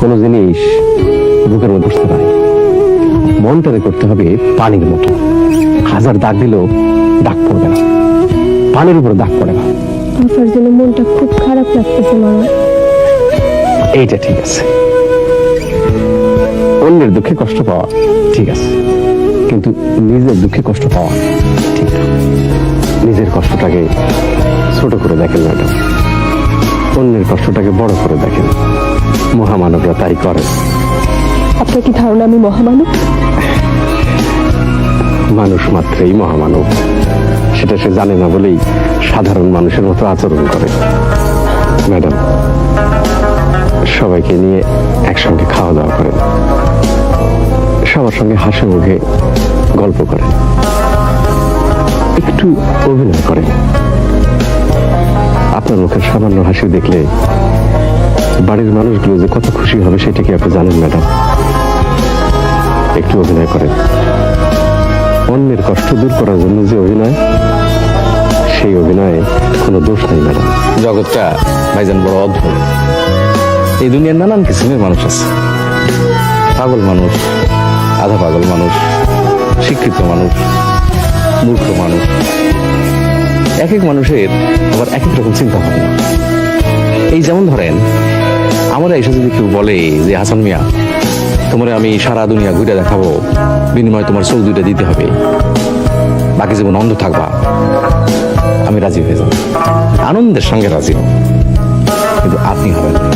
কোনো জিনিস বুকের মধ্যে বসতে পারে, মনটারে করতে হবে পানির মতো। হাজার দাগ দিলেও দাগ পড়বে না, পানির উপরে দাগ পড়ে না। আফার জন্য মনটা খুব খারাপ লাগতেছে মামা। এইটা ঠিক আছে, অন্যের দুঃখে কষ্ট পাওয়া ঠিক আছে, কিন্তু নিজের দুঃখে কষ্ট পাওয়া ঠিক না। নিজের কষ্টটাকে ছোট করে দেখেন ম্যাডাম, অন্যের কষ্টটাকে বড় করে দেখেন। মহামানবরা তাই করে। আপনার কি ধারণা আমি মহামানব? মানুষ মাত্রই মহামানব, সেটা সে জানে না বলেই সাধারণ মানুষের মতো আচরণ করে। ম্যাডাম, সবাইকে নিয়ে একসঙ্গে খাওয়া দাওয়া করেন, সবার সঙ্গে হাসি মুখে গল্প করেন, একটু অভিনয় করেন। আপনার মুখের সামান্য হাসি দেখলে বাড়ির মানুষগুলো যে কত খুশি হবে সেটা কি আপনি জানেন ম্যাডাম? একটু অভিনয় করেন। অন্যের কষ্ট দূর করার জন্য যে অভিনয়, সেই অভিনয়ে কোনো দোষ নেই ম্যাডাম। জগৎটা ভাইজান বড় অদ্ভুত। এই দুনিয়ার নানান কিসিমের মানুষ আছে, পাগল মানুষ, আধা পাগল মানুষ, শিক্ষিত মানুষ, মূর্খ মানুষ। এক এক মানুষের আবার এক এক রকম চিন্তা ভাবনা। এই যেমন ধরেন, আমার এসে যদি কেউ বলে যে হাসান মিয়া, তোমার আমি সারা দুনিয়া ঘুরে দেখাবো, বিনিময়ে তোমার চোখ দুইটা দিতে হবে, বাকি জীবন অন্ধ থাকবা, আমি রাজি হয়ে যাব, আনন্দের সঙ্গে রাজি হব। কিন্তু আপনি হবেন না।